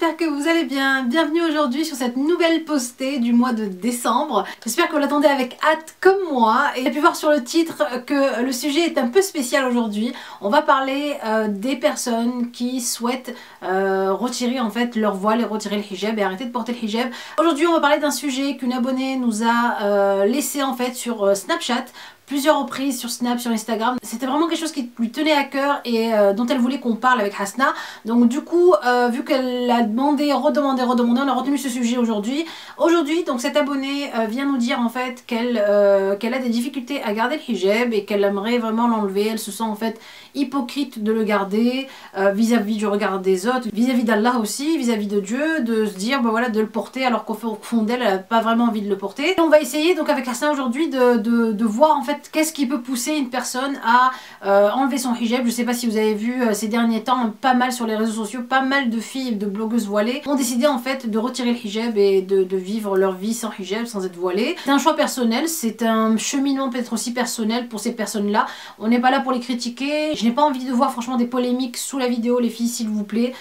j'espère que vous allez bien. Bienvenue aujourd'hui sur cette nouvelle postée du mois de décembre. J'espère que vous l'attendez avec hâte comme moi. Et vous avez pu voir sur le titre que le sujet est un peu spécial aujourd'hui. On va parler des personnes qui souhaitent retirer en fait leur voile et retirer le hijab et arrêter de porter le hijab. Aujourd'hui on va parler d'un sujet qu'une abonnée nous a laissé en fait sur Snapchat. Plusieurs reprises sur Snap, sur Instagram. C'était vraiment quelque chose qui lui tenait à cœur et dont elle voulait qu'on parle avec Hasna. Donc du coup, vu qu'elle a demandé, redemandé, on a retenu ce sujet aujourd'hui. Aujourd'hui, donc cette abonnée vient nous dire en fait qu'elle a des difficultés à garder le hijab et qu'elle aimerait vraiment l'enlever. Elle se sent en fait hypocrite de le garder vis-à-vis du regard des autres, vis-à-vis d'Allah aussi, vis-à-vis de Dieu, de se dire bah voilà, de le porter alors qu'au fond d'elle, elle n'a pas vraiment envie de le porter. Et on va essayer donc avec Hasna aujourd'hui de voir en fait qu'est-ce qui peut pousser une personne à enlever son hijab. Je ne sais pas si vous avez vu ces derniers temps pas mal sur les réseaux sociaux, pas mal de filles, de blogueuses voilées ont décidé en fait de retirer le hijab et de vivre leur vie sans hijab, sans être voilée. C'est un choix personnel, c'est un cheminement peut-être aussi personnel pour ces personnes-là. On n'est pas là pour les critiquer. Je n'ai pas envie de voir franchement des polémiques sous la vidéo, les filles, s'il vous plaît.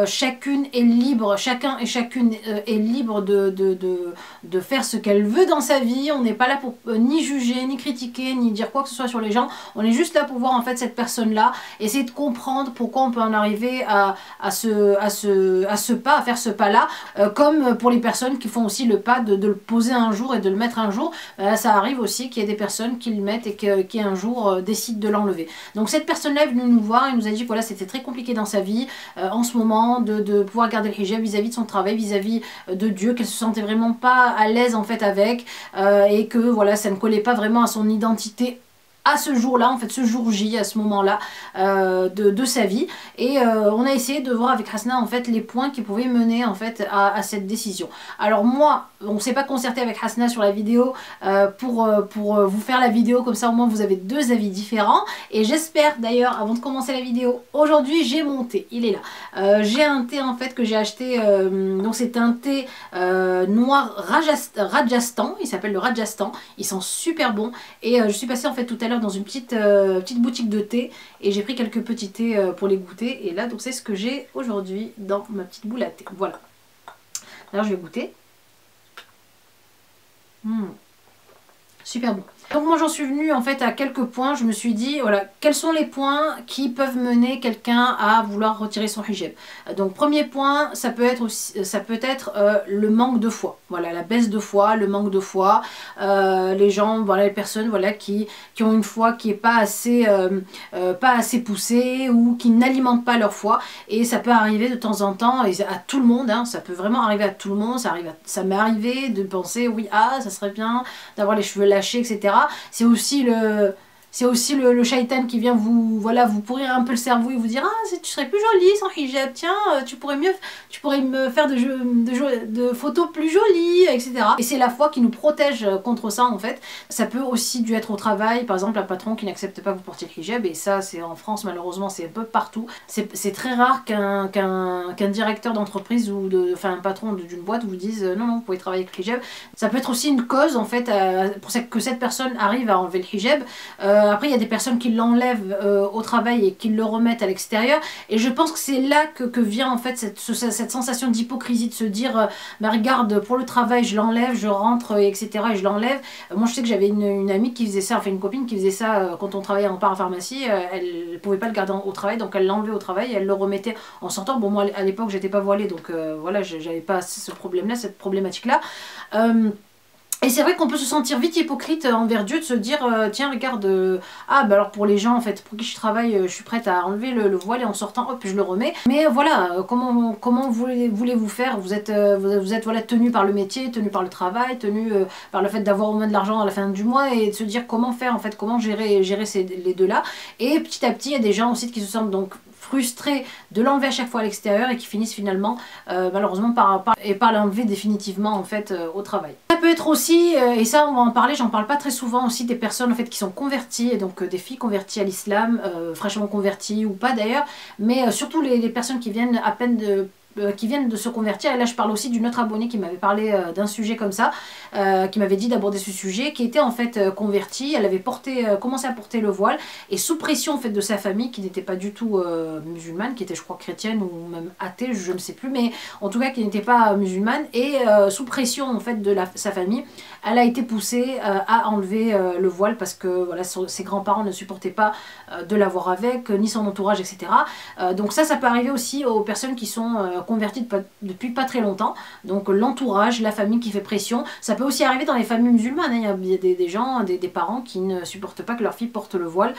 Chacune est libre, chacun et chacune est libre de faire ce qu'elle veut dans sa vie. On n'est pas là pour ni juger, ni critiquer, ni dire quoi que ce soit sur les gens. On est juste là pour voir en fait cette personne là, essayer de comprendre pourquoi on peut en arriver à faire ce pas là, comme pour les personnes qui font aussi le pas de le poser un jour et de le mettre un jour. Ça arrive aussi qu'il y ait des personnes qui le mettent et qui un jour décident de l'enlever. Donc cette personne là est venue nous voir et nous a dit que voilà, c'était très compliqué dans sa vie en ce moment de pouvoir garder le hijab vis-à-vis de son travail, vis-à-vis de Dieu, qu'elle se sentait vraiment pas à l'aise en fait avec et que voilà, ça ne collait pas vraiment à son identité à ce jour-là, en fait ce jour J, à ce moment-là de sa vie. Et on a essayé de voir avec Hasna en fait les points qui pouvaient mener en fait à cette décision. Alors moi, on ne s'est pas concerté avec Hasna sur la vidéo pour vous faire la vidéo, comme ça au moins vous avez deux avis différents. Et j'espère d'ailleurs, avant de commencer la vidéo, aujourd'hui j'ai mon thé, il est là. J'ai un thé en fait que j'ai acheté, donc c'est un thé noir Rajasthan, il s'appelle le Rajasthan, il sent super bon. Et je suis passée en fait tout à l'heure dans une petite boutique de thé et j'ai pris quelques petits thés pour les goûter. Et là donc c'est ce que j'ai aujourd'hui dans ma petite boule à thé. Voilà. Alors je vais goûter. Super bon. Donc moi j'en suis venue en fait à quelques points. Je me suis dit voilà, quels sont les points qui peuvent mener quelqu'un à vouloir retirer son hijab. Donc premier point, ça peut être le manque de foi. Voilà, la baisse de foi, le manque de foi. Les gens, voilà, les personnes voilà, qui ont une foi qui n'est pas assez poussée ou qui n'alimentent pas leur foi. Et ça peut arriver de temps en temps, et à tout le monde, hein, ça peut vraiment arriver à tout le monde. Ça m'est arrivé de penser oui, ah ça serait bien d'avoir les cheveux lâchés, etc. C'est aussi le shaitan qui vient vous pourrir un peu le cerveau et vous dire ah tu serais plus jolie sans hijab, tiens tu pourrais me faire de photos plus jolies, etc. Et c'est la foi qui nous protège contre ça en fait. Ça peut aussi dû être au travail, par exemple un patron qui n'accepte pas que vous portiez le hijab, et ça c'est en France malheureusement, c'est un peu partout. C'est très rare qu'un directeur d'entreprise ou un patron d'une boîte vous dise non vous pouvez travailler avec le hijab. Ça peut être aussi une cause en fait pour que cette personne arrive à enlever le hijab. Après il y a des personnes qui l'enlèvent au travail et qui le remettent à l'extérieur, et je pense que c'est là que vient en fait cette sensation d'hypocrisie, de se dire bah regarde, pour le travail je l'enlève, je rentre etc. et je l'enlève. Moi je sais que j'avais une amie qui faisait ça, enfin une copine qui faisait ça quand on travaillait en parapharmacie. Elle ne pouvait pas le garder au travail, donc elle l'enlevait au travail et elle le remettait en sortant. Bon moi à l'époque j'étais pas voilée, donc voilà, j'avais pas ce problème là, cette problématique là. Et c'est vrai qu'on peut se sentir vite hypocrite envers Dieu, de se dire tiens regarde, ah bah alors pour les gens en fait pour qui je travaille, je suis prête à enlever le voile et en sortant hop je le remets. Mais voilà, comment voulez-vous faire? Vous êtes voilà, tenu par le métier, tenu par le travail, tenu par le fait d'avoir au moins de l'argent à la fin du mois, et de se dire comment faire en fait, comment gérer les deux là. Et petit à petit il y a des gens aussi qui se sentent donc frustrés de l'enlever à chaque fois à l'extérieur et qui finissent finalement malheureusement par l'enlever définitivement en fait au travail. Ça peut être aussi, et ça on va en parler, j'en parle pas très souvent aussi, des personnes en fait qui sont converties, et donc des filles converties à l'islam, fraîchement converties ou pas d'ailleurs, mais surtout les personnes qui viennent à peine qui viennent de se convertir, et là je parle aussi d'une autre abonnée qui m'avait parlé d'un sujet comme ça, qui m'avait dit d'aborder ce sujet, qui était en fait convertie, elle avait commencé à porter le voile, et sous pression en fait de sa famille, qui n'était pas du tout musulmane, qui était je crois chrétienne ou même athée, je ne sais plus, mais en tout cas qui n'était pas musulmane, et sous pression en fait de sa famille, elle a été poussée à enlever le voile parce que voilà, ses grands-parents ne supportaient pas de l'avoir avec, ni son entourage, etc. Donc ça peut arriver aussi aux personnes qui sont converties depuis pas très longtemps. Donc l'entourage, la famille qui fait pression. Ça peut aussi arriver dans les familles musulmanes. Hein. Il y a des gens, des parents qui ne supportent pas que leur fille porte le voile,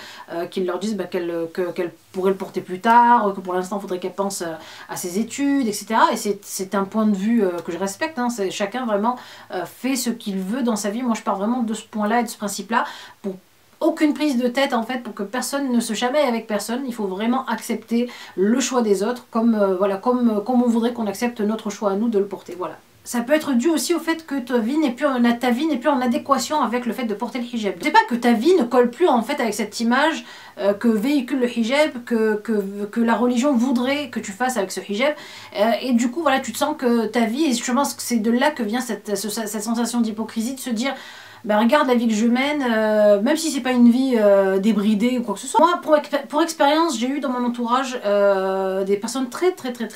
qui leur disent qu'elle pourrait le porter plus tard, que pour l'instant il faudrait qu'elle pense à ses études, etc. Et c'est un point de vue que je respecte. Hein. Chacun vraiment fait ce qu'il veut dans sa vie. Moi je pars vraiment de ce point-là et de ce principe-là pour aucune prise de tête en fait, pour que personne ne se chamaille avec personne. Il faut vraiment accepter le choix des autres comme, voilà, comme on voudrait qu'on accepte notre choix à nous de le porter. Voilà. Ça peut être dû aussi au fait que ta vie n'est plus en adéquation avec le fait de porter le hijab. C'est pas que ta vie ne colle plus en fait avec cette image que véhicule le hijab, que la religion voudrait que tu fasses avec ce hijab, et du coup voilà, tu te sens que ta vie, et je pense que c'est de là que vient cette sensation d'hypocrisie, de se dire bah regarde la vie que je mène, même si c'est pas une vie débridée ou quoi que ce soit. Moi, pour expérience, j'ai eu dans mon entourage des personnes très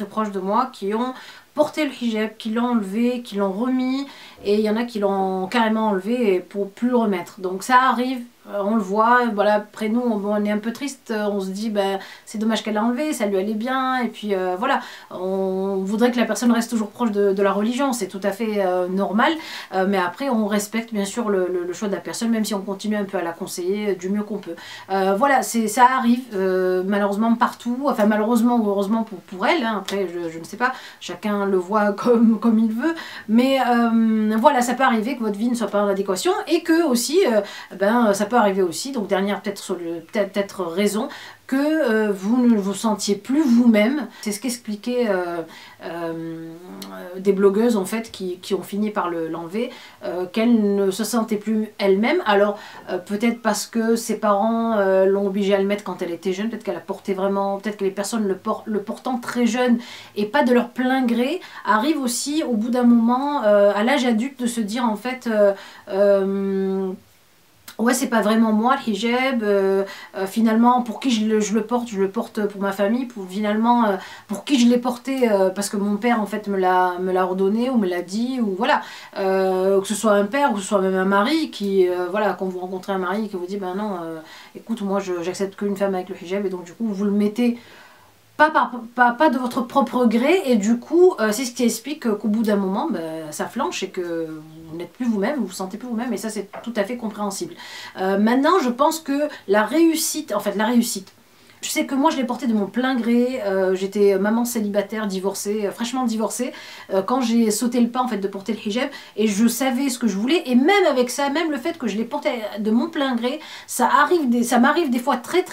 proches de moi qui ont porté le hijab, qui l'ont enlevé, qui l'ont remis, et il y en a qui l'ont carrément enlevé pour plus le remettre. Donc ça arrive, on le voit, voilà, après nous on est un peu triste, on se dit ben c'est dommage qu'elle l'a enlevé, ça lui allait bien, et puis voilà, on voudrait que la personne reste toujours proche de la religion, c'est tout à fait normal, mais après on respecte bien sûr le choix de la personne, même si on continue un peu à la conseiller du mieux qu'on peut. Voilà, ça arrive malheureusement partout, enfin malheureusement ou heureusement pour elle, hein, après je ne sais pas, chacun le voit comme il veut, mais voilà, ça peut arriver que votre vie ne soit pas en adéquation, et que aussi, ben ça peut arriver aussi, donc dernière peut-être raison, que vous ne vous sentiez plus vous-même. C'est ce qu'expliquaient des blogueuses en fait qui ont fini par l'enlever, qu'elles ne se sentaient plus elles-mêmes. Alors peut-être parce que ses parents l'ont obligée à le mettre quand elle était jeune, peut-être qu'elle a porté vraiment, peut-être que les personnes le portant très jeune et pas de leur plein gré, arrivent aussi au bout d'un moment, à l'âge adulte, de se dire en fait ouais, c'est pas vraiment moi le hijab, finalement pour qui je le porte pour ma famille, finalement pour qui je l'ai porté parce que mon père en fait me l'a ordonné ou me l'a dit, ou voilà, que ce soit un père ou que ce soit même un mari qui, voilà, quand vous rencontrez un mari qui vous dit ben non, écoute moi j'accepte qu'une femme avec le hijab, et donc du coup vous le mettez pas de votre propre gré, et du coup c'est ce qui explique qu'au bout d'un moment ça flanche et que vous n'êtes plus vous-même, vous vous sentez plus vous-même, et ça c'est tout à fait compréhensible. Maintenant je pense que la réussite, je sais que moi je l'ai porté de mon plein gré, j'étais maman célibataire, divorcée, fraîchement divorcée, quand j'ai sauté le pas en fait de porter le hijab, et je savais ce que je voulais, et même avec ça, même le fait que je l'ai porté de mon plein gré, ça m'arrive des fois très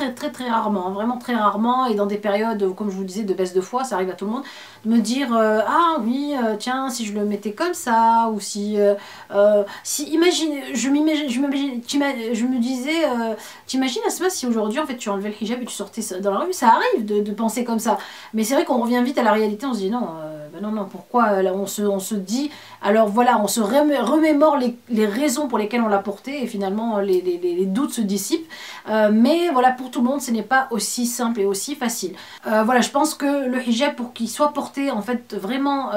rarement, hein, vraiment très rarement, et dans des périodes, comme je vous disais, de baisse de foi, ça arrive à tout le monde, de me dire ah oui, tiens, si je le mettais comme ça, ou si imagine, je me disais, t'imagines Asma si aujourd'hui en fait tu enlevais le hijab et tu sortais dans la rue, ça arrive de penser comme ça, mais c'est vrai qu'on revient vite à la réalité, on se dit non, non, pourquoi, là, on se dit, alors voilà, on se remémore les raisons pour lesquelles on l'a porté, et finalement les doutes se dissipent, mais voilà, pour tout le monde ce n'est pas aussi simple et aussi facile. Voilà, je pense que le hijab, pour qu'il soit porté en fait vraiment,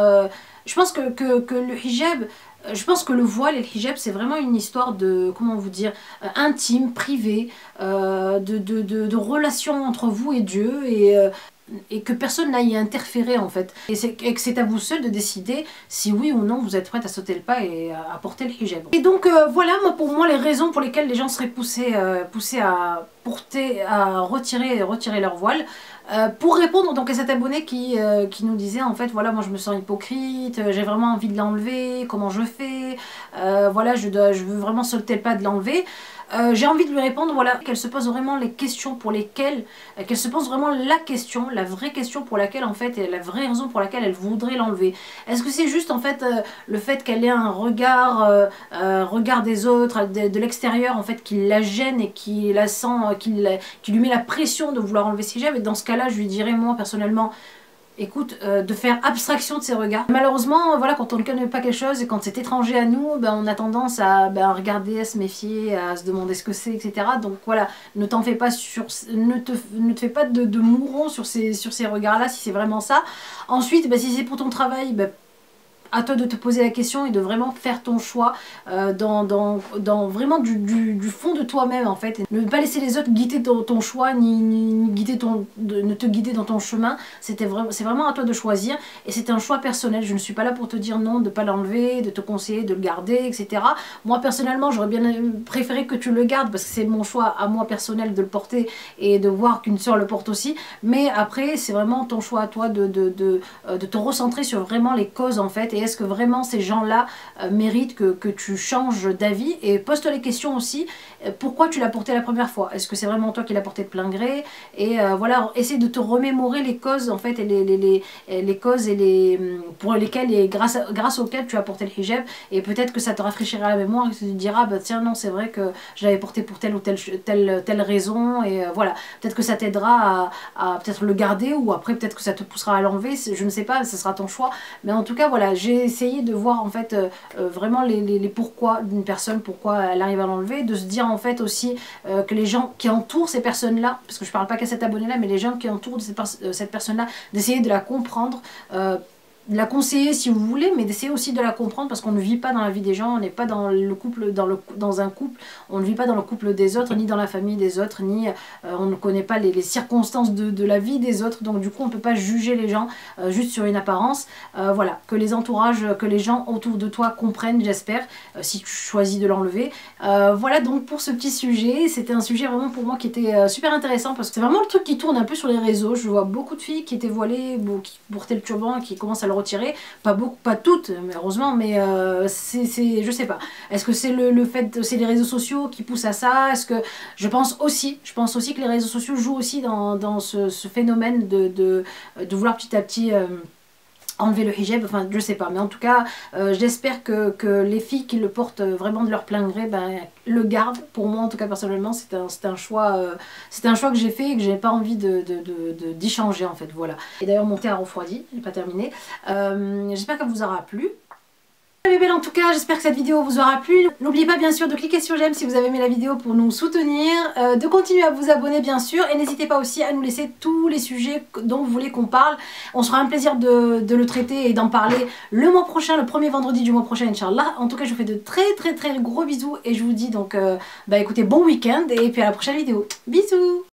je pense que le hijab, je pense que le voile et le hijab c'est vraiment une histoire de, comment vous dire, intime, privée, de relation entre vous et Dieu, et que personne n'aille interférer en fait. Et que c'est à vous seul de décider si oui ou non vous êtes prête à sauter le pas et à porter le hijab. Et donc voilà, pour moi les raisons pour lesquelles les gens seraient poussés à retirer leur voile. Pour répondre donc à cet abonné qui nous disait en fait voilà, moi je me sens hypocrite, j'ai vraiment envie de l'enlever, comment je fais, voilà, je veux vraiment sauter le pas de l'enlever. J'ai envie de lui répondre, voilà, qu'elle se pose vraiment les questions pour lesquelles, qu'elle se pose vraiment la vraie question pour laquelle en fait, et la vraie raison pour laquelle elle voudrait l'enlever. Est-ce que c'est juste en fait le fait qu'elle ait un regard des autres, de l'extérieur en fait, qui la gêne et qui la sent, qui lui met la pression de vouloir enlever ce hijab? Et dans ce cas-là, je lui dirais moi personnellement, écoute, de faire abstraction de ces regards. Malheureusement, voilà, quand on ne connaît pas quelque chose et quand c'est étranger à nous, ben, on a tendance à regarder, à se méfier, à se demander ce que c'est, etc. Donc voilà, ne t'en fais pas ne te fais pas de mouron sur ces regards-là, si c'est vraiment ça. Ensuite, ben, si c'est pour ton travail, ben, à toi de te poser la question et de vraiment faire ton choix dans vraiment du fond de toi-même en fait. Et ne pas laisser les autres guider ton choix ni guider ne te guider dans ton chemin. C'est vraiment à toi de choisir et c'est un choix personnel. Je ne suis pas là pour te dire non, de ne pas l'enlever, de te conseiller de le garder, etc. Moi personnellement j'aurais bien préféré que tu le gardes parce que c'est mon choix à moi personnel de le porter et de voir qu'une soeur le porte aussi. Mais après c'est vraiment ton choix à toi de te recentrer sur vraiment les causes en fait. Et est-ce que vraiment ces gens-là méritent que tu changes d'avis? Et pose-toi les questions aussi, pourquoi tu l'as porté la première fois? Est-ce que c'est vraiment toi qui l'as porté de plein gré? Et voilà, essaie de te remémorer les causes en fait, et les causes pour lesquelles et grâce auxquelles tu as porté le hijab. Et peut-être que ça te rafraîchira la mémoire et tu te diras, bah tiens non c'est vrai que je l'avais porté pour telle ou telle raison. Et voilà, peut-être que ça t'aidera à peut-être le garder, ou après peut-être que ça te poussera à l'enlever, je ne sais pas, ce sera ton choix. Mais en tout cas voilà, j'ai essayé de voir en fait vraiment les pourquoi d'une personne, pourquoi elle arrive à l'enlever, de se dire en fait aussi que les gens qui entourent ces personnes là, parce que je parle pas qu'à cet abonné là, mais les gens qui entourent cette personne là, d'essayer de la comprendre, de la conseiller si vous voulez, mais d'essayer aussi de la comprendre, parce qu'on ne vit pas dans la vie des gens, on n'est pas dans le couple, dans un couple, on ne vit pas dans le couple des autres, ni dans la famille des autres, ni on ne connaît pas les circonstances de la vie des autres, donc du coup on ne peut pas juger les gens juste sur une apparence. Voilà, que les entourages, que les gens autour de toi comprennent, j'espère, si tu choisis de l'enlever. Voilà donc pour ce petit sujet, c'était un sujet vraiment pour moi qui était super intéressant, parce que c'est vraiment le truc qui tourne un peu sur les réseaux. Je vois beaucoup de filles qui étaient voilées, qui portaient le turban, qui commencent à le retirer, pas beaucoup, pas toutes heureusement, mais je sais pas, est-ce que c'est le fait, c'est les réseaux sociaux qui poussent à ça? Est-ce que je pense aussi que les réseaux sociaux jouent aussi dans ce phénomène de vouloir petit à petit enlever le hijab, enfin je sais pas, mais en tout cas j'espère que les filles qui le portent vraiment de leur plein gré le gardent. Pour moi en tout cas personnellement c'est un choix que j'ai fait et que j'ai pas envie d'y changer en fait, voilà. Et d'ailleurs mon thé a refroidi, j'ai pas terminé. J'espère qu'elle vous aura plu. Les belles, en tout cas, j'espère que cette vidéo vous aura plu. N'oubliez pas bien sûr de cliquer sur j'aime si vous avez aimé la vidéo pour nous soutenir, de continuer à vous abonner bien sûr, et n'hésitez pas aussi à nous laisser tous les sujets dont vous voulez qu'on parle. On sera un plaisir de le traiter et d'en parler le mois prochain, le premier vendredi du mois prochain, Inch'Allah. En tout cas, je vous fais de très gros bisous et je vous dis donc, écoutez, bon week-end et puis à la prochaine vidéo. Bisous!